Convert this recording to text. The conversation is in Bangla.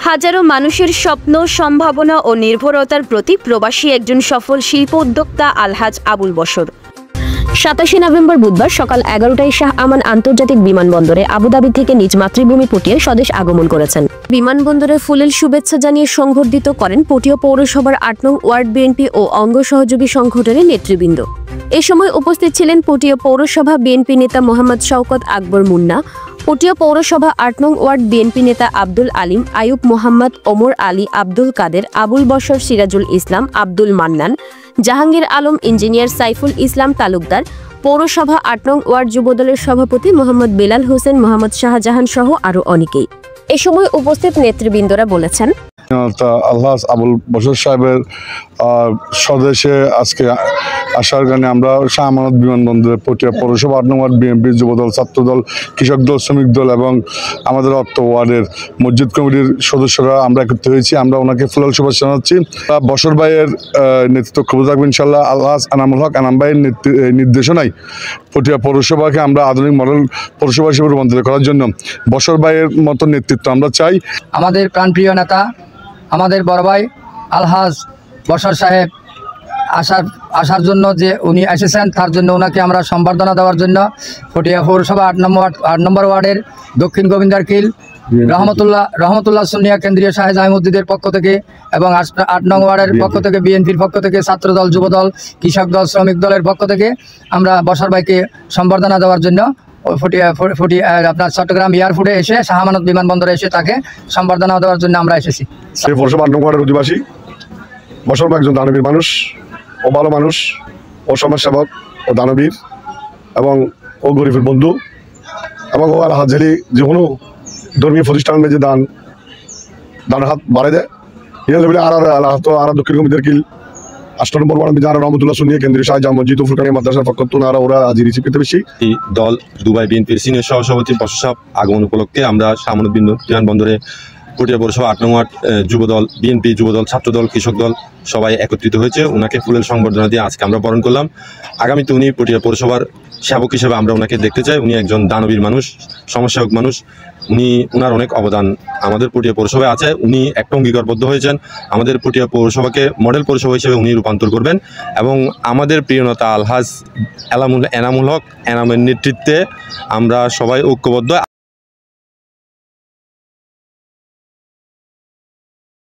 হাজারো মানুষের স্বপ্ন, সম্ভাবনা ও নির্ভরতার প্রতি প্রবাসী একজন সফল শিল্প উদ্যোক্তা আলহাজ আবুল বশর। 27 নভেম্বর বুধবার সকাল 11টায় শাহ আমান আন্তর্জাতিক বিমানবন্দরে আবুধাবি থেকে নিজ মাতৃভূমি পটিয়া স্বদেশ আগমন করেছেন। বিমানবন্দরে ফুলেল শুভেচ্ছা জানিয়ে সংবর্ধিত করেন পটিয়া পৌরসভার 8 নং ওয়ার্ড বিএনপি ও অঙ্গ সহযোগী সংগঠনের নেতৃবৃন্দ। এ সময় উপস্থিত ছিলেন পটিয়া পৌরসভা বিএনপি নেতা মোহাম্মদ শওকত আকবর মুন্না, পটিয়া পৌরসভা 8 নং ওয়ার্ড বিএনপি নেতা আব্দুল আলিম, আয়ুব মোহাম্মদ, ওমর আলী, আব্দুল কাদের, আবুল বশর, সিরাজুল ইসলাম, আব্দুল মান্নান, জাহাঙ্গীর আলম, ইঞ্জিনিয়ার সাইফুল ইসলাম তালুকদার, পৌরসভা 8 নং ওয়ার্ড যুবদলের সভাপতি মোহাম্মদ বেলাল হোসেন, মোহাম্মদ শাহজাহান সহ আরও অনেকেই। এ সময় উপস্থিত নেতৃবৃন্দরা বলেছেন, আলহাজ আবুল বশর সাহেবের স্বদেশে আজকে আসার কারণে আমরা শাহ আমানত বিমানবন্দরে পটিয়া পৌরসভা 8 নং ওয়ার্ড বিএনপি, যুবদল, ছাত্রদল, কৃষক দল, শ্রমিক দল এবং আমাদের অর্থ ওয়ার্ডের মসজিদ কমিটির সদস্যরা আমরা একত্রিত হয়েছি। আমরা ওনাকে ফুলেল শুভেচ্ছা জানাচ্ছি। বশর ভাইয়ের নেতৃত্ব খুব থাকবে ইনশাল্লাহ। আলহাজ আনামুল হক আনাম ভাইয়ের নির্দেশনায় পটিয়া পৌরসভাকে আমরা আধুনিক মডেল পৌরসভা হিসেবে রূপান্তরিত করার জন্য বশর ভাইয়ের মতো নেতৃত্ব আমরা চাই। আমাদের প্রাণপ্রিয় নেতা, আমাদের বড় ভাই আলহাজ বশর সাহেব আসার জন্য যে উনি এসেছেন, তার জন্য ওনাকে আমরা সম্বর্ধনা দেওয়ার জন্য পটিয়া পৌরসভা 8 নম্বর ওয়ার্ডের দক্ষিণ গোবিন্দারকিল রহমতুল্লাহ সুন্নিয়া কেন্দ্রীয় শাহেদ আহমুদ্দিদের পক্ষ থেকে এবং 8 নং ওয়ার্ডের পক্ষ থেকে, বিএনপির পক্ষ থেকে, ছাত্রদল, যুবদল, কৃষক দল, শ্রমিক দলের পক্ষ থেকে আমরা বশর ভাইকে সম্বর্ধনা দেওয়ার জন্য আপনার চট্টগ্রাম এয়ারপোর্টে এসে শাহ আমানত বিমানবন্দরে এসে তাকে সম্বর্ধনা দেওয়ার জন্য আমরা এসেছি। সেই পৌরসভা 8 নং ওয়ার্ডের অধিবাসী বশর ভাই একজন দানবীর মানুষ ও ভালো মানুষ ও সমাজসেবক ও দানবীর এবং ও গরিবের বন্ধু এবং ও আর হাজারি যে কোনো ধর্মীয় প্রতিষ্ঠানের যে দান হাত বাড়াই দেয় বলে আর দক্ষিণ গোবিন্দারকিল 8 নম্বর ওয়ার্ড যারা রহমতুল্লাহ সুন্নিয়া কেন্দ্রীয় শাহ জামজিদ ফুলকানি মাদ্রাসার পক্ষ থেকে ওরা আজ রিসিভ করতে বেশি দল দুবাই বিএনপির সিনিয়র সহসভাপতি বশর সাহেব আগমন উপলক্ষে আমরা শাহ আমানত বিমানবন্দরে পটিয়া পৌরসভা 8 নং ওয়ার্ড যুবদল, বিএনপি, যুবদল, ছাত্রদল, কৃষক দল সবাই একত্রিত হয়েছে। ওনাকে ফুলের সংবর্ধনা দিয়ে আজকে আমরা বরণ করলাম। আগামীতে উনি পটিয়া পৌরসভার সেবক হিসেবে আমরা ওনাকে দেখতে চাই। উনি একজন দানবীর মানুষ, সমাজসেবক মানুষ। উনার অনেক অবদান আমাদের পটিয়া পৌরসভায় আছে। উনি একটা অঙ্গীকারবদ্ধ হয়েছেন আমাদের পটিয়া পৌরসভাকে মডেল পৌরসভা হিসেবে উনি রূপান্তর করবেন এবং আমাদের প্রিয় নেতা আলহাজ এনামুল হক এনামের নেতৃত্বে আমরা সবাই ঐক্যবদ্ধ।